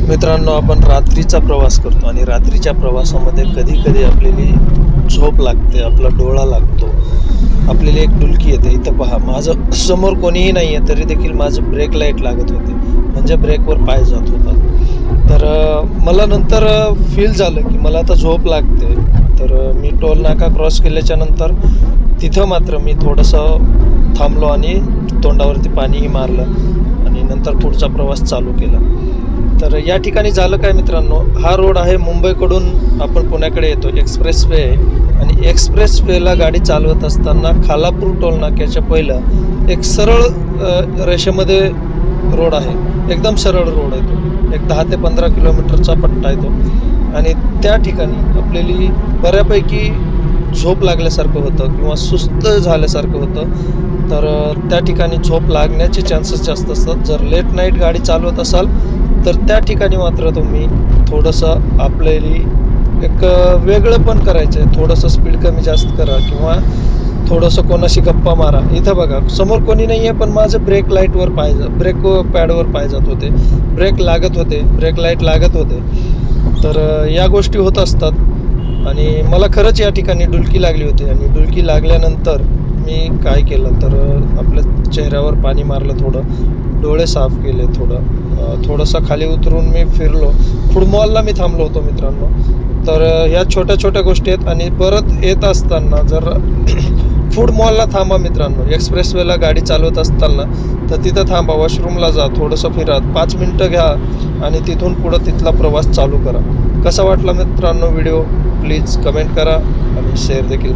मित्रांनो, आपण रात्रीचा प्रवास करतो आणि रात्रीच्या प्रवासामध्ये कधी कधी आपल्याला झोप लागते, आपला डोळा लागतो, आपल्याला एक डुलकी येते. इथं पहा, माझं समोर कोणीही नाही आहे तरी देखील माझं ब्रेक लाईट लागत होते, म्हणजे ब्रेकवर पाय जात होता. तर मला नंतर फील झालं की मला आता झोप लागते. तर मी टोल नाका क्रॉस केल्याच्या नंतर तिथं मात्र मी थोडंसं थांबलो आणि तोंडावरती पाणीही मारलं आणि नंतर पुढचा प्रवास चालू केला. तर या ठिकाणी झालं काय मित्रांनो, हा रोड आहे मुंबईकडून आपण पुण्याकडे येतो, एक्सप्रेस वे आहे. आणि एक्सप्रेस वेला गाडी चालवत असताना खालापूर टोल नाक्याच्या पहिलं एक सरळ रेषेमध्ये रोड आहे, एकदम सरळ रोड आहे तो. एक 10 ते 15 किलोमीटरचा पट्टा आहे तो. आणि त्या ठिकाणी आपल्याला बऱ्यापैकी झोप लागल्यासारखं होतं किंवा सुस्त झाल्यासारखं होतं. तर त्या ठिकाणी झोप लागण्याचे चान्सेस जास्त असतात. जर लेट नाईट गाडी चालवत असाल तर त्या ठिकाणी मात्र तुम्ही थोडंसं आपल्याला एक वेगळं पण करायचं आहे. थोडंसं स्पीड कमी जास्त करा किंवा थोडंसं कोणाशी गप्पा मारा. इथं बघा, समोर कोणी नाही आहे पण माझं ब्रेक लाईटवर ब्रेक पॅडवर पाय जात होते, ब्रेक लागत होते, ब्रेक लाईट लागत होते. तर या गोष्टी होत असतात. आणि मला खरंच या ठिकाणी डुलकी लागली होती. आणि डुलकी लागल्यानंतर मी काय केलं तर आपल्या चेहऱ्यावर पाणी मारलं, थोडं डोळे साफ केले, थोडंसं खाली उतरून मी फिरलो. फूड मॉलला मी थांबलो होतो मित्रांनो. तर ह्या छोट्या छोट्या गोष्टी आहेत. आणि परत येत असताना जर फूड मॉलला थांबा मित्रांनो, एक्सप्रेसवेला गाडी चालवत असताना तर तिथं थांबा, वॉशरूमला जा, थोडंसं फिरा, 5 मिनटं घ्या आणि तिथून पुढं तिथला प्रवास चालू करा. कसा वाटला मित्रांनो व्हिडिओ, प्लीज कमेंट करा आणि शेअर देखील.